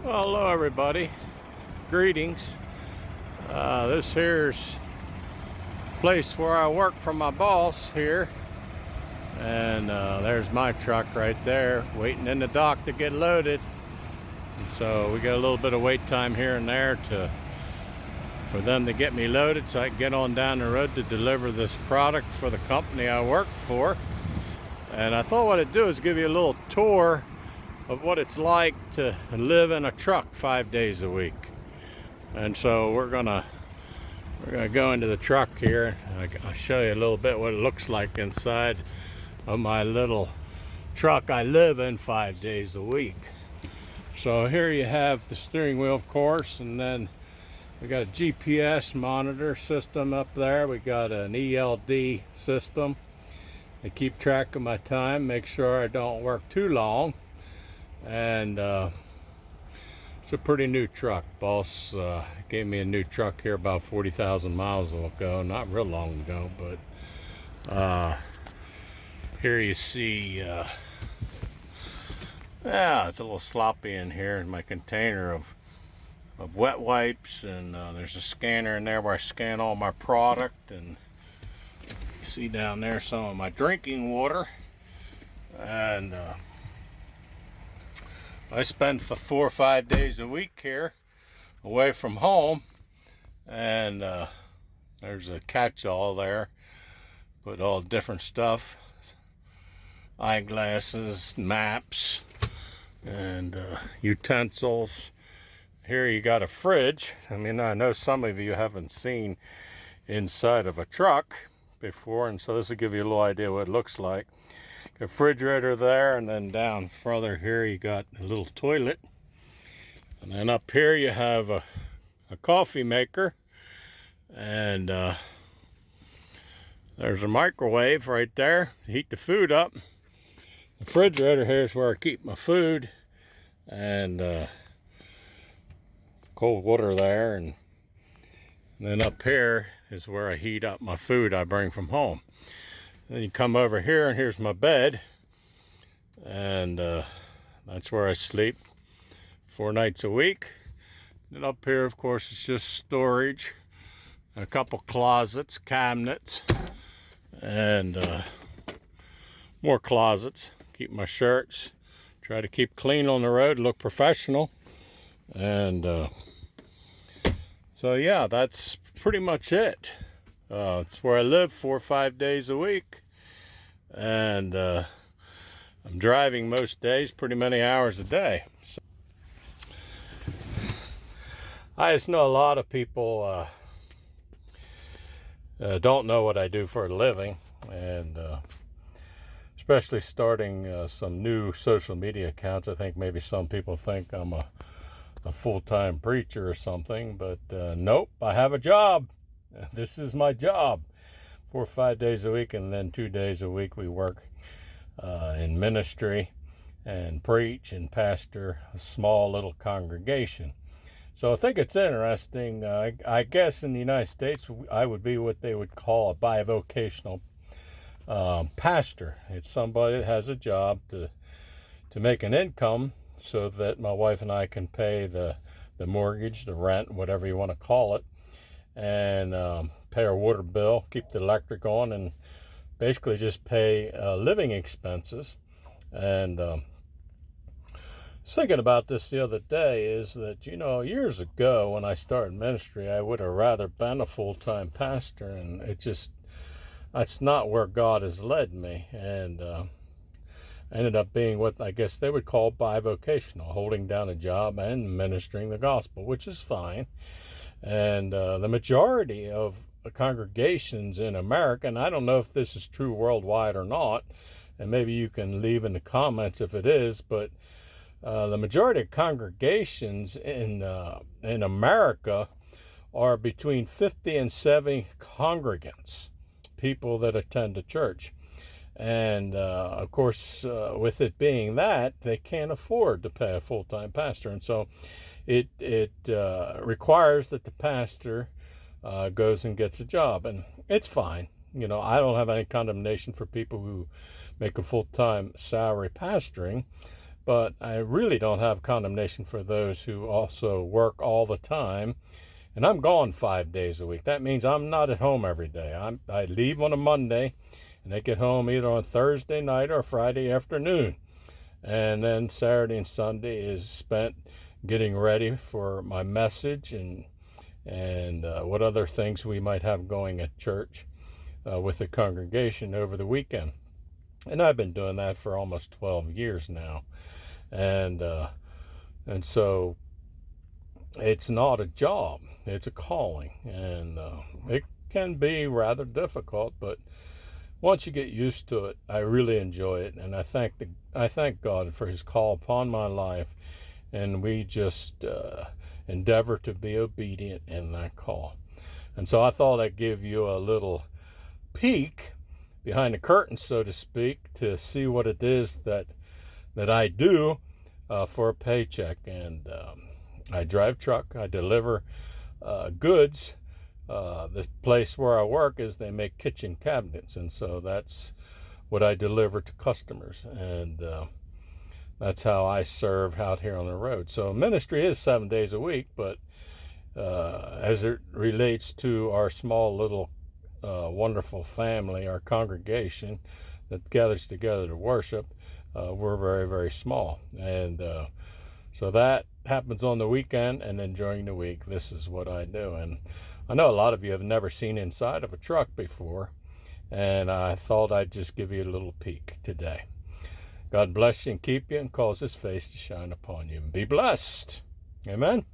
Well, hello everybody. Greetings. This here's place where I work for my boss here, and there's my truck right there waiting in the dock to get loaded. And so we got a little bit of wait time here and there for them to get me loaded so I can get on down the road to deliver this product for the company I work for. And I thought what I'd do is give you a little tour of what it's like to live in a truck 5 days a week. And so we're gonna go into the truck here. I'll show you a little bit what it looks like inside of my little truck I live in 5 days a week. So here you have the steering wheel, of course, and then we got a GPS monitor system up there. We got an ELD system to keep track of my time, make sure I don't work too long. And it's a pretty new truck. Boss gave me a new truck here about 40,000 miles ago, not real long ago, but here you see, yeah, it's a little sloppy in here in my container of wet wipes, and there's a scanner in there where I scan all my product, and you see down there some of my drinking water. And I spend for 4 or 5 days a week here away from home, and there's a catch-all there, put all different stuff, eyeglasses, maps, and utensils. Here you got a fridge. I mean, I know some of you haven't seen inside of a truck before, and so this will give you a little idea what it looks like. Refrigerator there, and then down further here you got a little toilet, and then up here you have a coffee maker, and there's a microwave right there to heat the food up. The refrigerator here is where I keep my food, and cold water there, and then up here is where I heat up my food I bring from home. Then you come over here, and here's my bed, and that's where I sleep 4 nights a week. And up here, of course, it's just storage, a couple closets, cabinets, and more closets. Keep my shirts, try to keep clean on the road, look professional. And so yeah, that's pretty much it. It's where I live 4 or 5 days a week, and I'm driving most days, pretty many hours a day. So I just know a lot of people don't know what I do for a living, and especially starting some new social media accounts. I think maybe some people think I'm a full-time preacher or something, but nope, I have a job. This is my job. 4 or 5 days a week, and then 2 days a week we work in ministry and preach and pastor a small little congregation. So I think it's interesting. I guess in the United States I would be what they would call a bivocational pastor. It's somebody that has a job to make an income so that my wife and I can pay the mortgage, the rent, whatever you want to call it, and pay our water bill, keep the electric on, and basically just pay living expenses. And I was thinking about this the other day, is that, you know, years ago when I started ministry, I would have rather been a full-time pastor, and that's not where God has led me. And I ended up being what I guess they would call bivocational, holding down a job and ministering the gospel, which is fine. And the majority of congregations in America, and I don't know if this is true worldwide or not, and maybe you can leave in the comments if it is, but the majority of congregations in America are between 50 and 70 congregants, people that attend a church. And of course, with it being that, they can't afford to pay a full-time pastor, and so it requires that the pastor goes and gets a job, and it's fine. You know, I don't have any condemnation for people who make a full-time salary pastoring, But I really don't have condemnation for those who also work all the time. And I'm gone 5 days a week. That means I'm not at home every day. I leave on a Monday, and I get home either on Thursday night or Friday afternoon. And then Saturday and Sunday is spent getting ready for my message and what other things we might have going at church with the congregation over the weekend. And I've been doing that for almost 12 years now. And so it's not a job, it's a calling. And it can be rather difficult, but once you get used to it, I really enjoy it. And I thank God for his call upon my life. And we just endeavor to be obedient in that call. And so I thought I'd give you a little peek behind the curtain, so to speak, to see what it is that I do for a paycheck. And I drive truck, I deliver goods. The place where I work is they make kitchen cabinets, and so that's what I deliver to customers. And that's how I serve out here on the road. So ministry is 7 days a week, but as it relates to our small little wonderful family, our congregation that gathers together to worship, we're very, very small. And so that happens on the weekend, and then during the week, this is what I do. And I know a lot of you have never seen inside of a truck before, and I thought I'd just give you a little peek today. God bless you and keep you and cause his face to shine upon you. Be blessed. Amen.